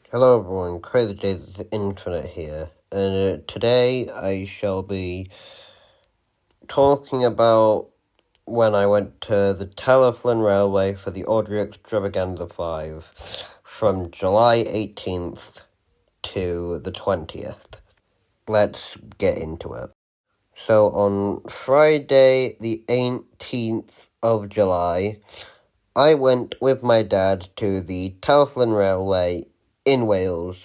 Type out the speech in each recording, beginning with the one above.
Hello everyone, Crazy Days of the Internet here, and today I shall be talking about when I went to the Talyllyn Railway for the awdry Extravaganza 5 from July 18th to the 20th. Let's get into it. So on Friday the 18th of July, I went with my dad to the Talyllyn Railway in Wales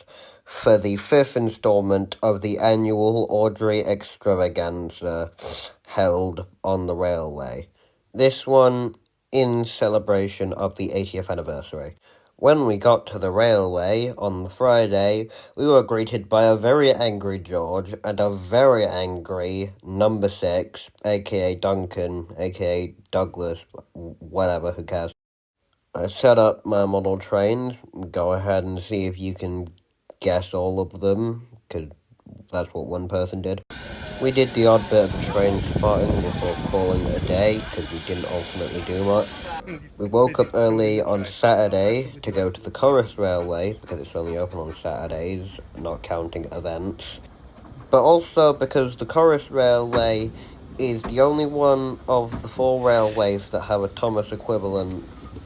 for the 5th instalment of the annual awdry extravaganza held on the railway. This one in celebration of the 80th anniversary. When we got to the railway on the Friday, we were greeted by a very angry George and a very angry number 6, aka Duncan, aka Douglas, whatever, who cares. I set up my model trains. Go ahead and see if you can guess all of them, because that's what one person did. We did the odd bit of train spotting before calling it a day, because we didn't ultimately do much. We woke up early on Saturday to go to the Corus Railway, because it's only open on Saturdays, not counting events. But also because the Corus Railway is the only one of the 4 railways that have a Thomas equivalent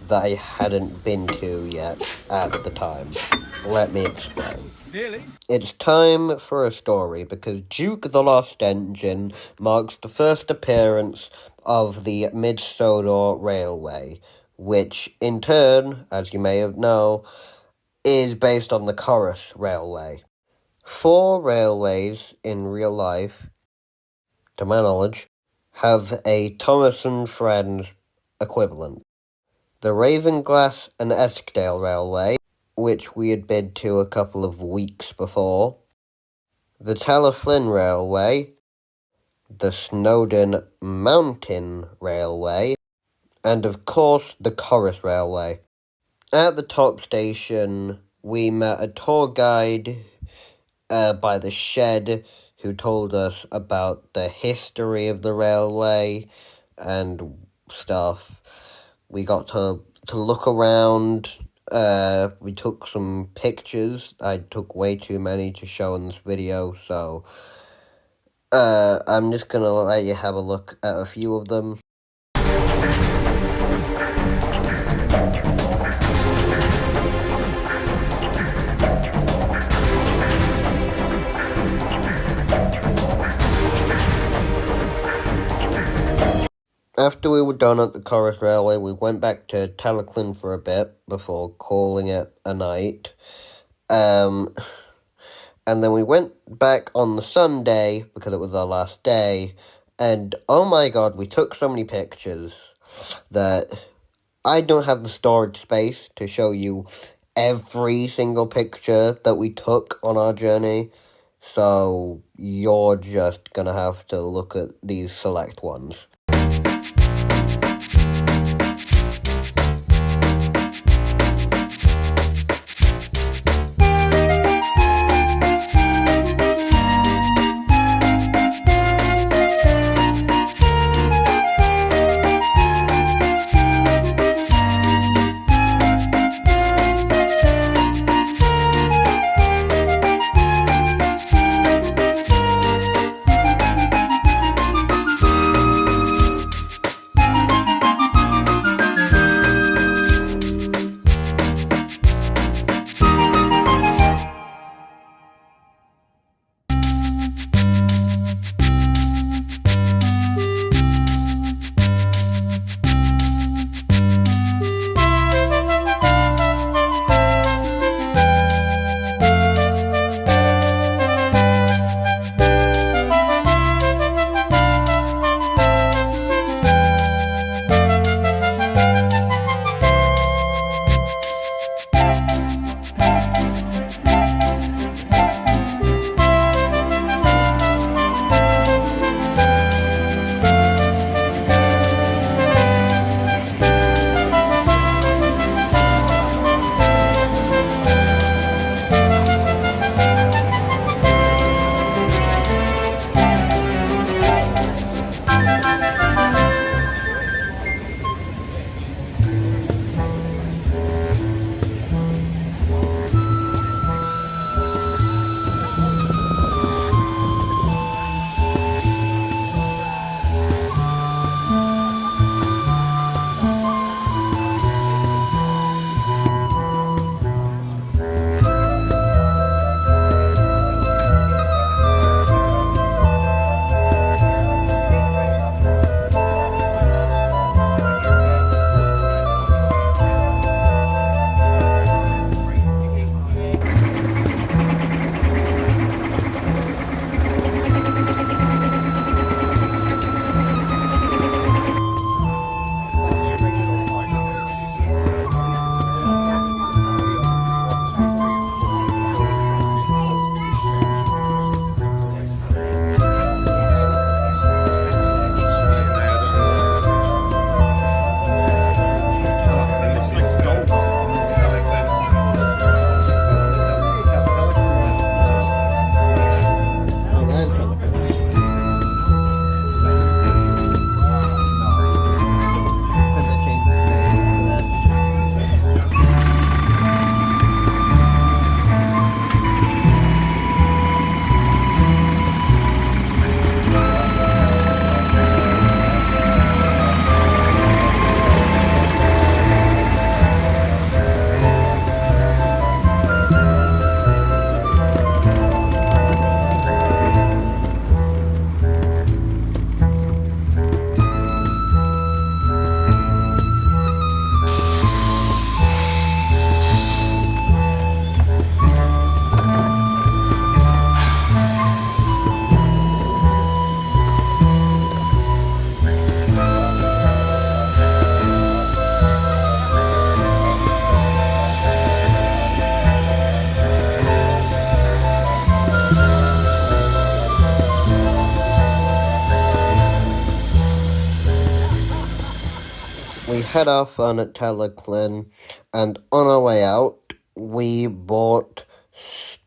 that I hadn't been to yet at the time. Let me explain. Really? It's time for a story, because Duke the Lost Engine marks the first appearance of the Mid-Sodor Railway, which in turn, as you may have known, is based on the Corus Railway. 4 railways in real life, to my knowledge, have a Thomas and Friends equivalent. The Ravenglass and Eskdale Railway, which we had been to a couple of weeks before, the Talyllyn Railway, the Snowdon Mountain Railway, and of course the Corus Railway. At the top station, we met a tour guide by the shed who told us about the history of the railway and stuff. We got to look around. We took some pictures. I took way too many to show in this video, so I'm just gonna let you have a look at a few of them. After we were done at the Corus Railway, we went back to Talyllyn for a bit before calling it a night. And then we went back on the Sunday, because it was our last day, and oh my god, we took so many pictures that I don't have the storage space to show you every single picture that we took on our journey, so you're just gonna have to look at these select ones. had our fun at Teleclin, and on our way out, we bought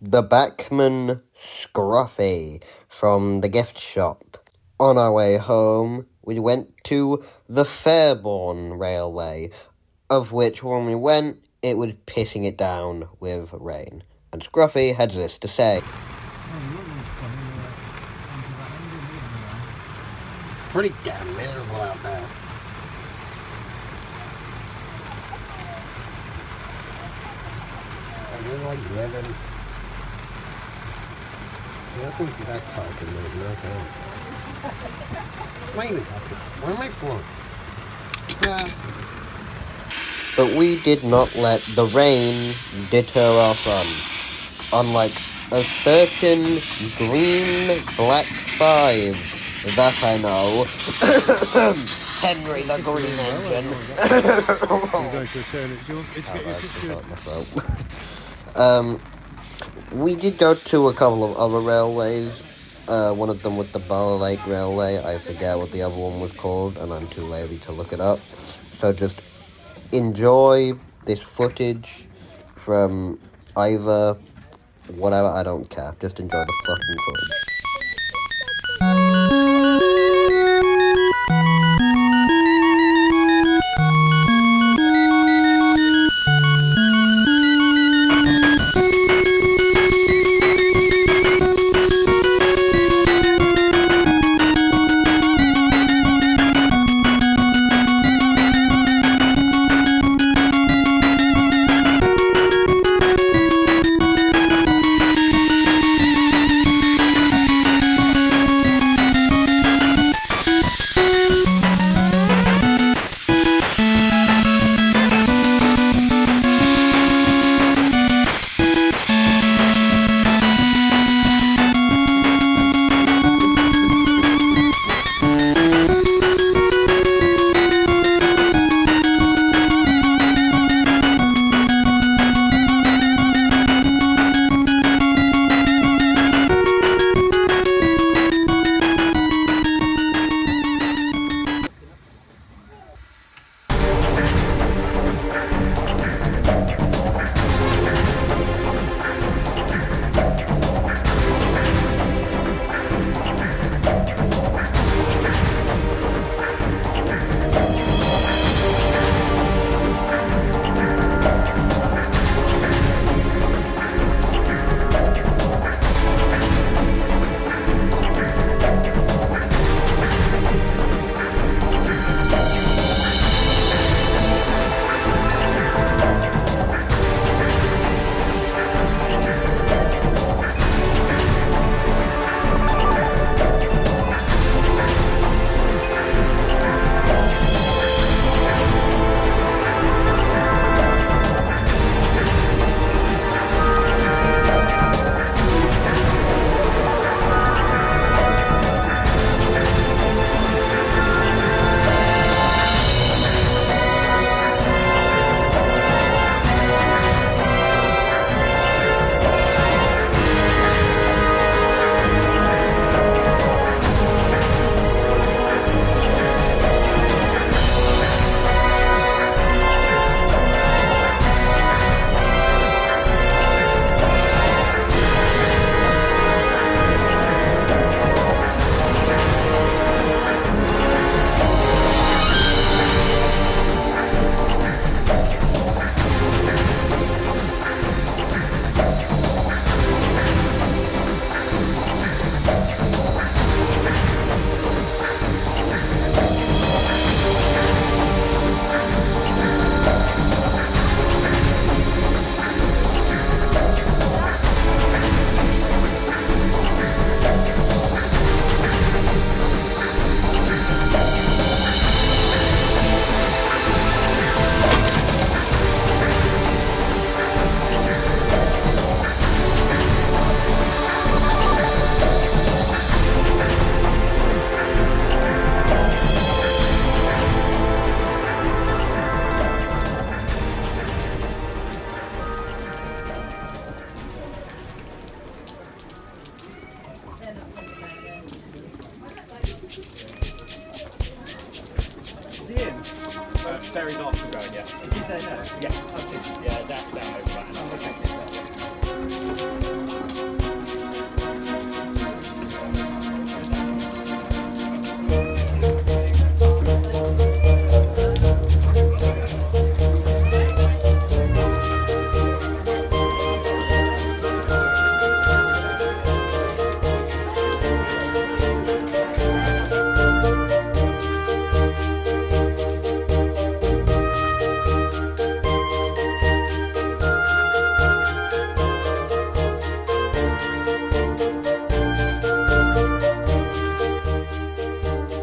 the Backman Scruffy from the gift shop. On our way home, we went to the Fairborn Railway, of which when we went, it was pissing it down with rain. And Scruffy had this to say. Pretty damn miserable out there. I really like living. I think that's talking right now. Wait a minute. Where am I from? But we did not let the rain deter our fun. Unlike a certain green black 5 that I know. Henry the Green Engine. We did go to a couple of other railways. One of them was the Bar Lake Railway. I forget what the other one was called, and I'm too lazy to look it up. So just enjoy this footage from either whatever, I don't care. Just enjoy the fucking footage.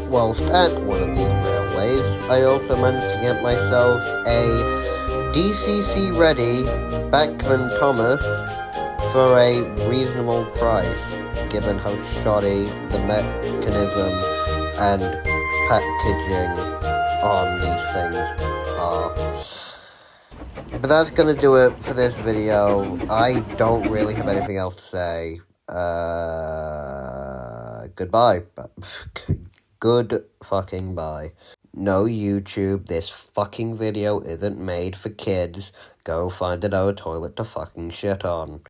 Whilst at one of these railways, I also managed to get myself a DCC ready Beckman Thomas for a reasonable price, given how shoddy the mechanism and packaging on these things are. But that's gonna do it for this video. I don't really have anything else to say. Goodbye. Good fucking bye. No, YouTube, this fucking video isn't made for kids. Go find another toilet to fucking shit on.